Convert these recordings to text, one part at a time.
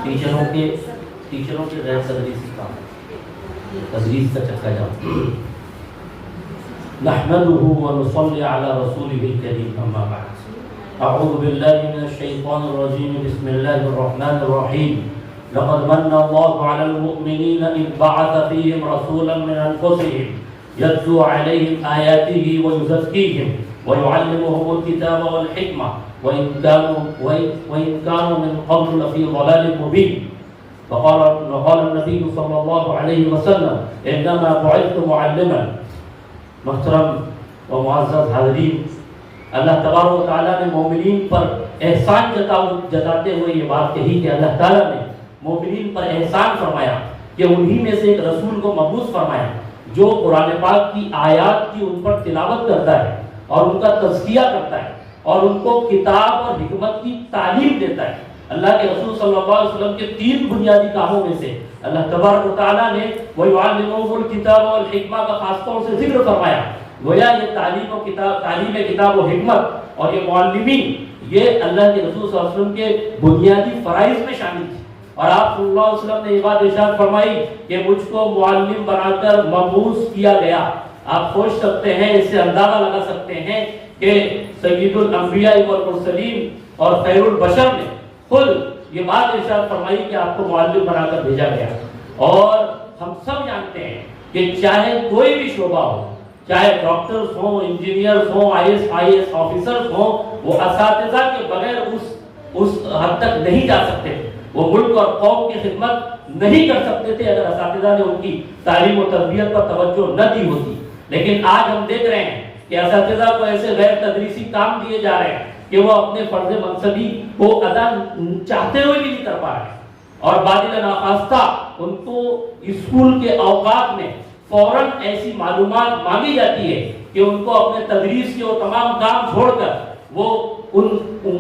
ٹیچروں کے غیر تدریسی کام تدریس کا چکا جاتا ہے. نحمده ونصلي على رسوله الكريم اما بعد اعوذ بالله من الشيطان الرجيم بسم الله الرحمن الرحيم لقد من الله على المؤمنين إذ بعث فيهم رسولا من أنفسهم يتلو عليهم آياته ويزكيهم ويعلمهم الكتاب والحكمة وإن كانوا من قبل لفي ضلال مبين. فقال النبي صلى الله عليه وسلم إنما بعثت معلما. محترم و معزز حاضرین، اللہ تبارک و تعالیٰ نے مومنین پر احسان جتاتے ہوئے یہ بات کہی کہ اللہ تعالیٰ نے مومنین پر احسان فرمایا کہ انہی میں سے ایک رسول کو مبعوث فرمایا جو قرآن پاک کی آیات کی ان پر تلاوت کرتا ہے اور ان کا تزکیہ کرتا ہے اور ان کو کتاب اور حکمت کی تعلیم دیتا ہے. اللہ کے رسول صلی اللہ علیہ وسلم کے 3 بنیادی کاموں میں سے اللہ تبارک و تعالیٰ نے وَيُعَلِّمُهُمُ الْكِتَابَ وَالْحِكْمَةَ کا خاص طور سے ذکر فرمایا. گویا یہ تعلیم کتاب و حکمت اور یہ معلمین یہ اللہ کے رسول صلی اللہ علیہ وسلم کے بنیادی فرائض میں شامل تھی. اور آپ صلی اللہ علیہ وسلم نے یہ بات ارشاد فرمائی کہ مجھ کو معلم بنا کر مبعوث کیا گیا. آپ سوچ سکتے ہیں، اس سے اندازہ لگا سکتے ہیں کہ سید الانبیاء والمرسلین اور خیر البشر نے خود یہ بات ارشاد فرمائی کہ آپ کو معلم بنا کر بھیجا گیا. اور ہم سب جانتے ہیں کہ چاہے کوئی بھی شعبہ ہو، چاہے ڈاکٹرز ہوں، انجینئرز ہوں، IAS آفیسرز ہوں، وہ اساتذہ کے بغیر اس حد تک نہیں جا سکتے. وہ ملک اور قوم کی خدمت نہیں کر سکتے تھے اگر اساتذہ نے ان کی تعلیم و تربیت پر توجہ نہ دی ہوتی. لیکن آج ہم دیکھ رہے ہیں کہ اساتذہ کو ایسے غیر تدریسی کام دیے جا رہے ہیں کہ وہ اپنے فرض منصبی کو ادا چاہتے ہوئے بھی نہیں کر پا رہے، اور باطل ناخواستہ ان کو اسکول کے اوقات میں فوراً ایسی معلومات مانگی جاتی ہے کہ ان کو اپنے تدریس کے وہ تمام کام چھوڑ کر وہ ان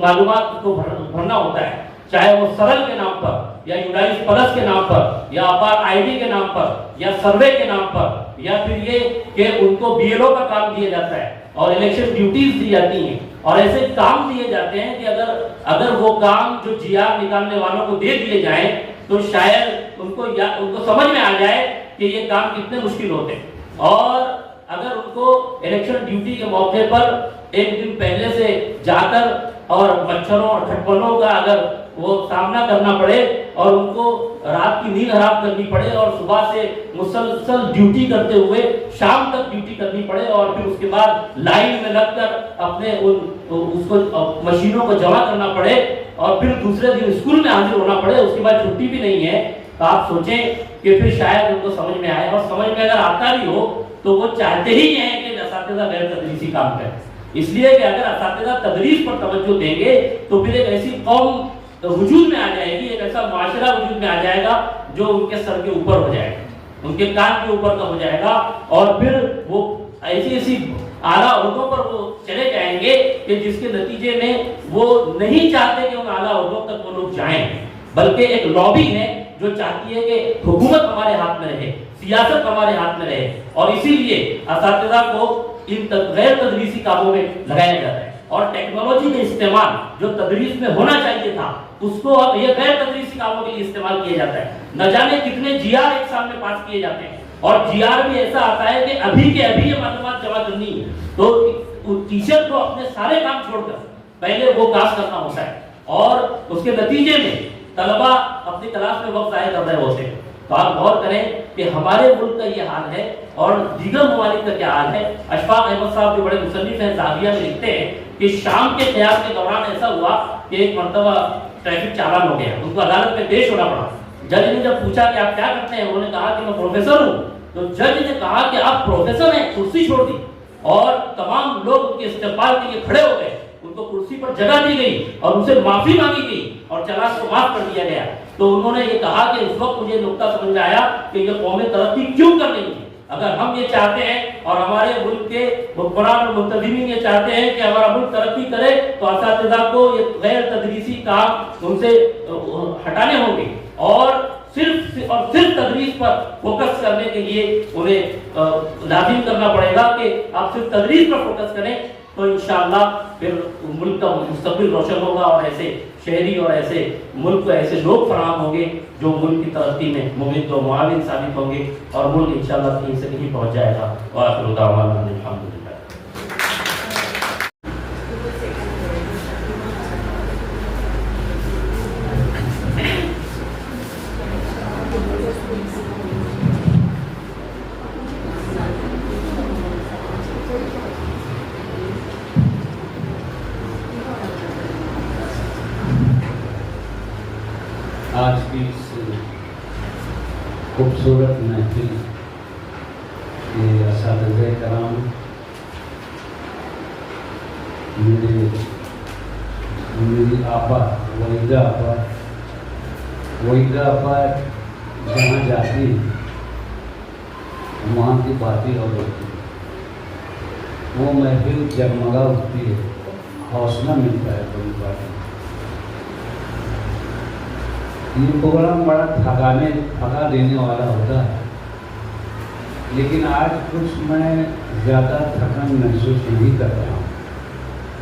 معلومات کو بھرنا ہوتا ہے، چاہے وہ سرل کے نام پر یا یونائز پلس کے نام پر یا اپار ID کے نام پر یا سروے کے نام پر، یا پھر یہ کہ ان کو BLO کا کام دیا جاتا ہے اور الیکشن ڈیوٹیز دی جاتی ہیں اور ایسے کام دیے جاتے ہیں کہ اگر وہ کام جو GR نکالنے والوں کو دے دیے جائیں تو شاید ان کو سمجھ میں آ جائے کہ یہ کام کتنے مشکل ہوتے ہیں. اور اگر ان کو الیکشن ڈیوٹی کے موقع پر ایک دن پہلے سے جا کر اور مچھروں اور کھٹپنوں کا اگر وہ سامنا کرنا پڑے اور ان کو رات کی نیند حرام کرنی پڑے اور صبح سے مسلسل ڈیوٹی کرتے ہوئے شام تک ڈیوٹی کرنی پڑے اور پھر اس کے بعد لائن میں لگ کر اپنے اس کو مشینوں کو جمع کرنا پڑے اور پھر دوسرے دن اسکول میں حاضر ہونا پڑے، اس کے بعد چھٹی بھی نہیں ہے، تو آپ سوچیں کہ پھر شاید ان کو سمجھ میں آئے. اور سمجھ میں اگر آتا بھی ہو تو وہ چاہتے ہی ہیں کہ اساتذہ غیر تدریسی کام کریں، اس لیے کہ اگر اساتذہ تدریس پر توجہ دیں گے تو پھر ایک ایسی قوم وجود میں آ جائے گی، ایک ایسا معاشرہ وجود میں آ جائے گا جو ان کے سر کے اوپر ہو جائے گا، ان کے کان کے اوپر کا ہو جائے گا، اور پھر وہ ایسی اعلیٰ عہدوں پر وہ چلے جائیں گے کہ جس کے نتیجے میں وہ نہیں چاہتے کہ ان اعلیٰ عہدوں تک وہ لوگ جائیں، بلکہ ایک لابی ہے جو چاہتی ہے کہ حکومت ہمارے ہاتھ میں رہے، سیاست ہمارے ہاتھ میں رہے، اور اسی لیے اساتذہ کو ان غیر تدریسی کاموں میں لگایا جاتا ہے. اور ٹیکنالوجی کا استعمال جو تدریس میں ہونا چاہیے تھا اس کو اب یہ غیر تدریسی کاموں کے لیے استعمال کیا جاتا ہے. نہ جانے کتنے GR ایک سال میں پاس کیے جاتے ہیں، اور GR بھی ایسا آتا ہے کہ ابھی کے ابھی یہ معلومات جمع کرنی ہے، تو ٹیچر کو اپنے سارے کام چھوڑ کر پہلے وہ کام کرنا ہوتا ہے، اور اس کے نتیجے میں طلبہ اپنی کلاس میں وقت ضائع کر رہے ہوتے ہیں. تو آپ غور کریں کہ ہمارے ملک کا یہ حال ہے اور دیگر ممالک کا کیا حال ہے. اشفاق احمد صاحب جو بڑے مصنف ہیں زاویہ میں لکھتے ہیں کہ شام کے قیام کے دوران ایسا ہوا کہ ایک مرتبہ ٹریفک چالان ہو گیا، ان کو عدالت میں پیش ہونا پڑا. جج نے جب پوچھا کہ آپ کیا کرتے ہیں، انہوں نے کہا کہ میں پروفیسر ہوں. تو جج نے کہا کہ آپ پروفیسر ہیں، کرسی چھوڑ دی، اور تمام لوگ ان کے استقبال کے لیے کھڑے ہو گئے، ان کو کرسی پر جگہ دی گئی اور ان سے معافی مانگی گئی اور چلاس کو معاف کر دیا گیا. تو انہوں نے یہ کہا کہ اس وقت مجھے نقطہ سمجھ میں آیا کہ یہ قومیں ترقی کیوں کر رہی ہیں. اگر ہم یہ چاہتے ہیں اور ہمارے ملک کے حکمران اور منتظمین یہ چاہتے ہیں کہ ہمارا ملک ترقی کرے تو اساتذہ کو یہ غیر تدریسی کام ان سے ہٹانے ہوں گے اور صرف تدریس پر فوکس کرنے کے لیے انہیں لازم کرنا پڑے گا کہ آپ صرف تدریس پر فوکس کریں. تو انشاءاللہ پھر ملک کا مستقبل روشن ہوگا، اور ایسے شہری اور ایسے ملک کو ایسے لوگ فراہم ہوں گے جو ملک کی ترقی میں ممد و معاون ثابت ہوں گے، اور ملک انشاءاللہ کہیں سے کہیں پہنچ جائے گا۔ وآخر دعوانا الحمدللہ۔ آج کی اس خوبصورت محفل کے اساتذہ کرام، میری آپا وحیدہ آپا جہاں جاتی ہیں وہاں کی باتیں اور ہوتی ہیں، وہ محفل جگمگا اٹھتی ہے، حوصلہ ملتا ہے بڑی باتیں۔ یہ پروگرام بڑا تھکا دینے والا ہوتا ہے، لیکن آج کچھ میں زیادہ تھکن محسوس نہیں کر رہا ہوں۔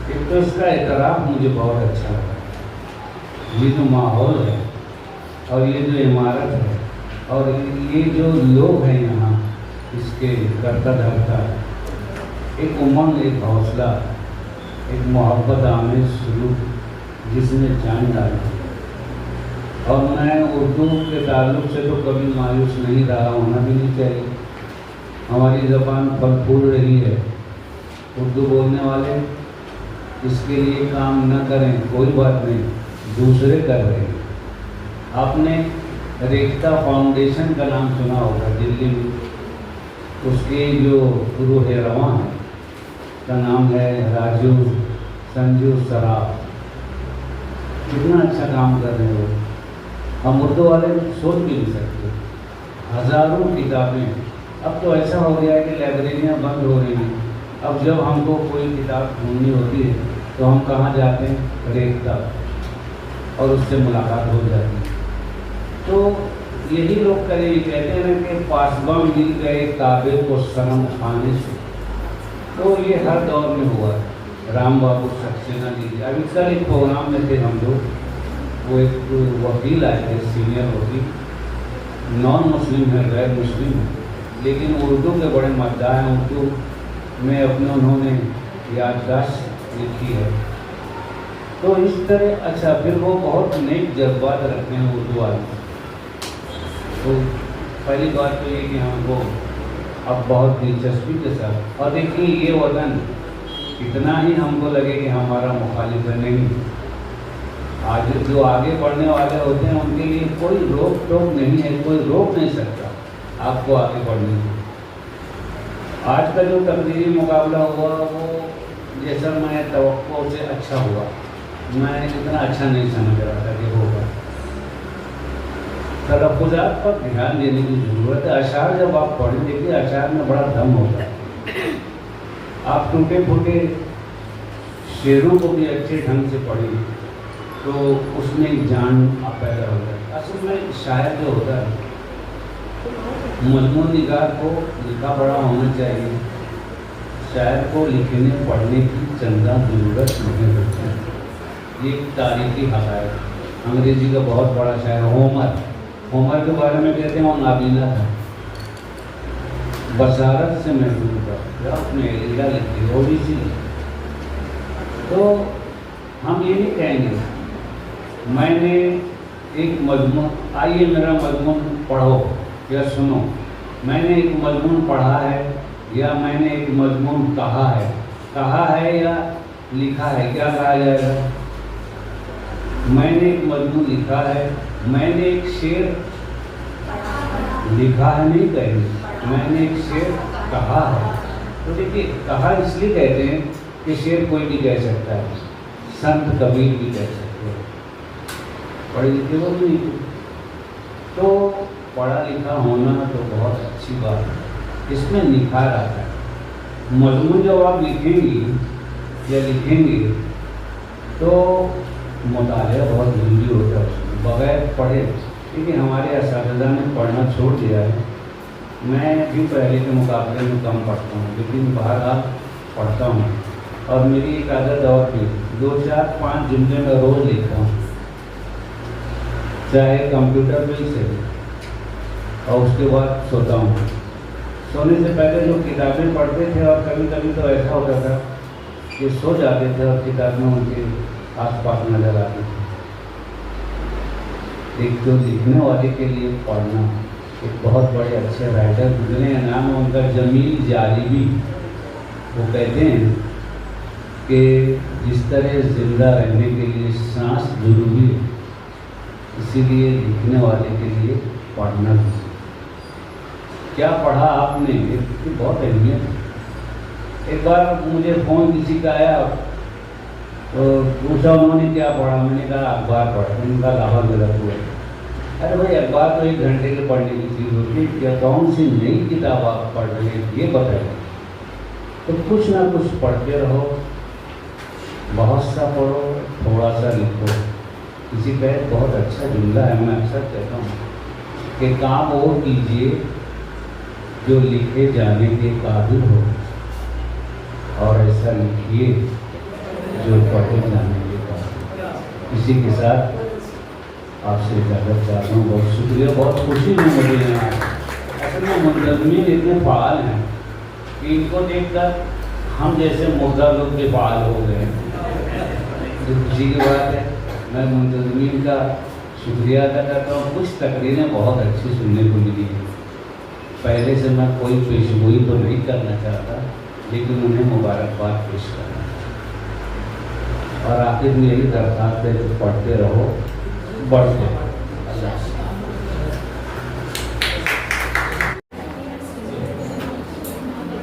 ایک تو اس کا اعتراف مجھے بہت اچھا لگا، یہ جو ماحول ہے اور یہ جو عمارت ہے اور یہ جو لوگ ہیں یہاں، اس کے کرتا دھرتا ایک امنگ، ایک حوصلہ، ایک محبت آمیز سلوک جس نے جان ڈالی۔ اور میں اردو کے تعلق سے تو کبھی مایوس نہیں رہا، ہونا بھی نہیں چاہیے۔ ہماری زبان پھل پھول رہی ہے، اردو بولنے والے اس کے لیے کام نہ کریں کوئی بات نہیں، دوسرے کر رہے ہیں۔ آپ نے ریختہ فاؤنڈیشن کا نام سنا ہوگا دلی میں، اس کے جو روح رواں ہے کا نام ہے راجو سنجو سراف۔ کتنا اچھا کام کر رہے ہو، ہم اردو والے سوچ بھی نہیں سکتے۔ ہزاروں کتابیں، اب تو ایسا ہو گیا ہے کہ لائبریریاں بند ہو رہی ہیں، اب جب ہم کو کوئی کتاب ڈھونڈنی ہوتی ہے تو ہم کہاں جاتے ہیں؟ ریختہ، اور اس سے ملاقات ہو جاتی ہے۔ تو یہی لوگ کہتے ہیں کہ پاسباں مل گئے کعبے کو صنم خانے سے، تو یہ ہر دور میں ہوا ہے۔ رام بابو سکسینہ جی ابھی کل ایک پروگرام میں تھے ہم لوگ، وہ ایک وکیل آئے تھے، سینئر وکیل، نان مسلم ہے، غیر مسلم ہے، لیکن اردو کے بڑے مداح ہیں۔ اردو میں اپنے انہوں نے یادداشت لکھی ہے۔ تو اس طرح اچھا، پھر وہ بہت نیک جذبات رکھتے ہیں اردو والے۔ تو پہلی بات تو یہ کہ ہم کو اب بہت دلچسپی کے ساتھ، اور دیکھیے یہ وطن اتنا ہی ہم کو لگے کہ ہمارا مخالف ہے، نہیں، آج جو آگے بڑھنے والے ہوتے ہیں ان کے لیے کوئی روک ٹوک نہیں ہے، کوئی روک نہیں سکتا آپ کو آگے بڑھنے سے۔ آج کا جو تقریری مقابلہ ہوا وہ جیسا میں توقع سے اچھا ہوا، میں اتنا اچھا نہیں سمجھ رہا تھا کہ ہوگا۔ تلفظات پر دھیان دینے کی ضرورت ہے۔ اشعار جب آپ پڑھیں، دیکھیے اشعار میں بڑا دم ہوتا ہے، آپ ٹوٹے پھوٹے شعروں کو بھی اچھے ڈھنگ سے پڑھیں تو اس میں جان پیدا ہو جائے۔ اصل میں شاعر جو ہوتا ہے مضمون نگار کو لکھا پڑھا ہونا چاہیے، شاعر کو لکھنے پڑھنے کی چندہ ضرورت نہیں ہوتی ہے۔ یہ تاریخی حقائق۔ انگریزی کا بہت بڑا شاعر ہومر کے بارے میں کہتے ہیں وہ نابینا تھا، بصارت سے محروم تھا، اپنے ایریا لکھی وہ بھی تھی۔ تو ہم یہ نہیں کہیں گے میں نے ایک مضمون، آئیے میرا مضمون پڑھو یا سنو، میں نے ایک مضمون پڑھا ہے یا میں نے ایک مضمون کہا ہے یا لکھا ہے، کیا کہا جائے گا؟ میں نے ایک مضمون لکھا ہے، میں نے ایک شعر لکھا ہے، نہیں کہیں گے میں نے ایک شعر کہا ہے۔ تو دیکھیے کہا اس لیے کہتے ہیں کہ شعر کوئی بھی کہہ سکتا ہے، سنت کبیر بھی کہہ سکتے ہیں، پڑھے لکھے وہ بھی نہیں۔ تو پڑھا لکھا ہونا تو بہت اچھی بات ہے، اس میں نکھار آتا ہے۔ مضمون جب آپ لکھیں گی یا لکھیں گے تو مطالعہ بہت ضروری ہوتا ہے، اس میں بغیر پڑھے، کیونکہ ہمارے اساتذہ نے پڑھنا چھوڑ دیا ہے۔ میں بھی پہلے کے مقابلے میں کم پڑھتا ہوں، لیکن بہرحال پڑھتا ہوں۔ اور میری ایک عادت اور بھی 2-4-5 جملے میں روز لکھتا ہوں، چاہے کمپیوٹر پہ ہی سے، اور اس کے بعد سوتا ہوں۔ سونے سے پہلے جو کتابیں پڑھتے تھے، اور کبھی کبھی تو ایسا ہوتا تھا کہ سو جاتے تھے اور کتابیں ان کے آس پاس نظر آتی تھی۔ ایک تو لکھنے والے کے لیے پڑھنا، ایک بہت بڑے اچھے رائٹر گزرے ہیں، نام ہے ان کا جمیل جالبی۔ وہ کہتے ہیں کہ جس طرح زندہ رہنے کے لیے سانس ضروری ہے، اسی لیے لکھنے والے کے لیے پڑھنا بھی۔ کیا پڑھا آپ نے، اس کی بہت اہمیت ہے۔ ایک بار مجھے فون کسی کا آیا، تو پوچھا انہوں نے کیا پڑھا، میں نے کہا اخبار پڑھا۔ میں نے کہا لاہور غلط ہوا۔ ارے بھائی اخبار تو 1 گھنٹے کے پڑھنے کی چیز ہوتی ہے، کیا کون سی نئی کتاب آپ پڑھ رہے ہیں یہ بتائیے۔ تو کچھ نہ کچھ پڑھتے رہو، بہت سا پڑھو، تھوڑا سا لکھو۔ کسی کا ایک بہت اچھا جملہ ہے، میں اکثر کہتا ہوں کہ کام وہ کیجیے جو لکھے جانے کے قابل ہو، اور ایسا لکھیے جو پڑھے جانے کے قابل۔ اسی کے ساتھ آپ سے اجازت چاہتا ہوں۔ بہت شکریہ، بہت خوشی ہے مجھے یہاں۔ اصل میں منتظمین اتنے فعال ہیں کہ ان کو دیکھ کر ہم جیسے مردہ لوگ بھی فعال ہو گئے ہیں، جو خوشی کی بات ہے۔ میں منتظمین کا شکریہ ادا کرتا ہوں۔ کچھ تقریریں بہت اچھی سننے کو ملی ہیں۔ پہلے سے میں کوئی پیشگوئی تو نہیں کرنا چاہتا، لیکن انہیں مبارکباد پیش کرنا چاہتا، اور آخر میں یہی درخواست ہے کہ پڑھتے رہو، بڑھتے رہو۔ اللہ حافظ۔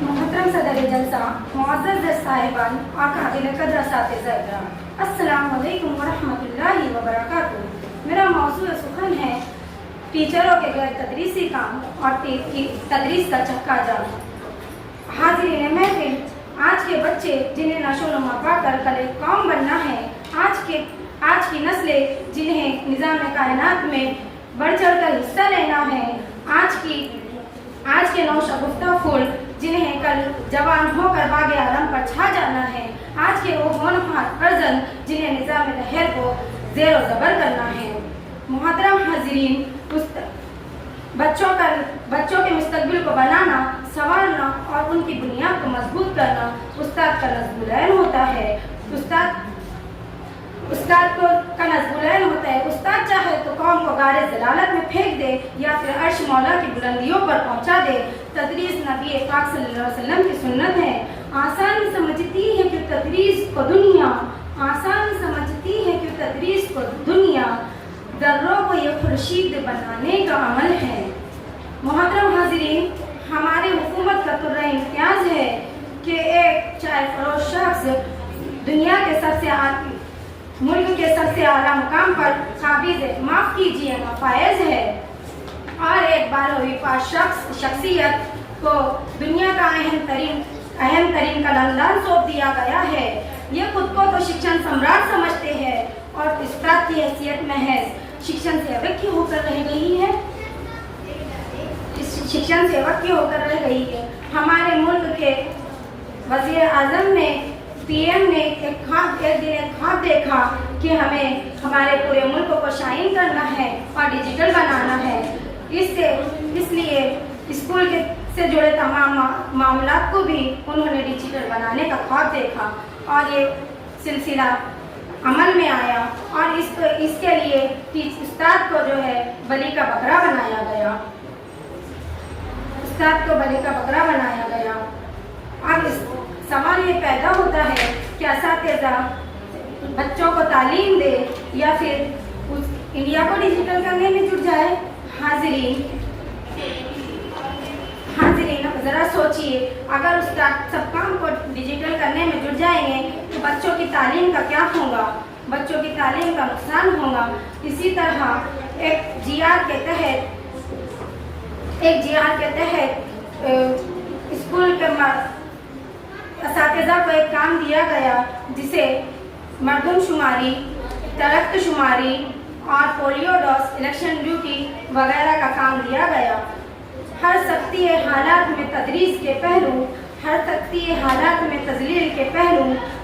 محترم صدر جلسہ، معزز صاحبان اور قابل قدر اساتذہ اکرام، السلام علیکم ورحمۃ اللہ وبرکاتہ۔ میرا موضوع سخن ہے ٹیچروں کے غیر تدریسی کام اور تدریس کا چکا جام۔ حاضرین محفل، آج کے بچے جنہیں نشو و نما پا کر کل ایک قوم بننا ہے، آج کی نسلیں جنہیں نظام کائنات میں بڑھ چڑھ کر حصہ لینا ہے، آج کے نوشگفتہ پھول جنہیں کل جوان ہو کر باغ عالم پر چھا جانا ہے، آج کے وہ ہونہار فرزند جنہیں نظام لہر کو زیر و زبر کرنا ہے۔ محترم حاضرین، بچوں کے مستقبل کو بنانا، سنوارنا اور ان کی بنیاد کو مضبوط کرنا استاد کا نصب العین ہوتا ہے۔ استاد چاہے تو قوم کو غار ضلالت میں پھینک دے یا پھر عرش مولا کی بلندیوں پر پہنچا دے۔ تدریس نبی پاک صلی اللہ علیہ وسلم کی سنت ہے۔ آسان سمجھتی ہے کہ تدریس کو دنیا ذروں کو یہ خورشید بنانے کا عمل ہے۔ محترم حاضرین، ہماری حکومت کا ترہ امتیاز ہے کہ ایک چائے فروش شخص دنیا کے ملک کے سب سے اعلیٰ مقام پر قابض معاف کیجیے فائز ہے، اور ایک بارہویں پاس شخصیت کو دنیا کا اہم ترین قلمدان سونپ دیا گیا ہے۔ یہ خود کو تو شکشن سمراٹ سمجھتے ہیں اور استاد کی حیثیت محض شکشن سیوک کی ہو کر رہ گئی ہے۔ ہمارے ملک کے وزیر اعظم نے پی ایم نے ایک دن خواب دیکھا کہ ہمیں ہمارے پورے ملک کو شائن کرنا ہے اور ڈیجیٹل بنانا ہے۔ اس لیے اسکول سے جڑے تمام معاملات کو بھی انہوں نے ڈیجیٹل بنانے کا خواب دیکھا، اور یہ سلسلہ عمل میں آیا، اور اس کے لیے استاد کو جو ہے بلی کا بکرا بنایا گیا۔ اب سوال یہ پیدا ہوتا ہے کہ اساتذہ بچوں کو تعلیم دے یا پھر انڈیا کو ڈیجیٹل کرنے میں جٹ جائے۔ حاضرین ذرا سوچئے، اگر استاد سب کام کو ڈیجیٹل کرنے میں جٹ جائیں گے تو بچوں کی تعلیم کا کیا ہوگا؟ بچوں کی تعلیم کا نقصان ہوگا۔ اسی طرح ایک جی آر کے تحت اسکول کے اساتذہ کو ایک کام دیا گیا، جسے مردم شماری، درخت شماری اور پولیو ڈوز، الیکشن ڈیوٹی وغیرہ کا کام دیا گیا۔ ہر سختی حالات میں تدریس کے پہلو، ہر سختی حالات میں تذلیل کے پہلو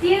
3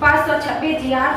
526 GR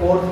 4th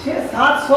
600-700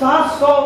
700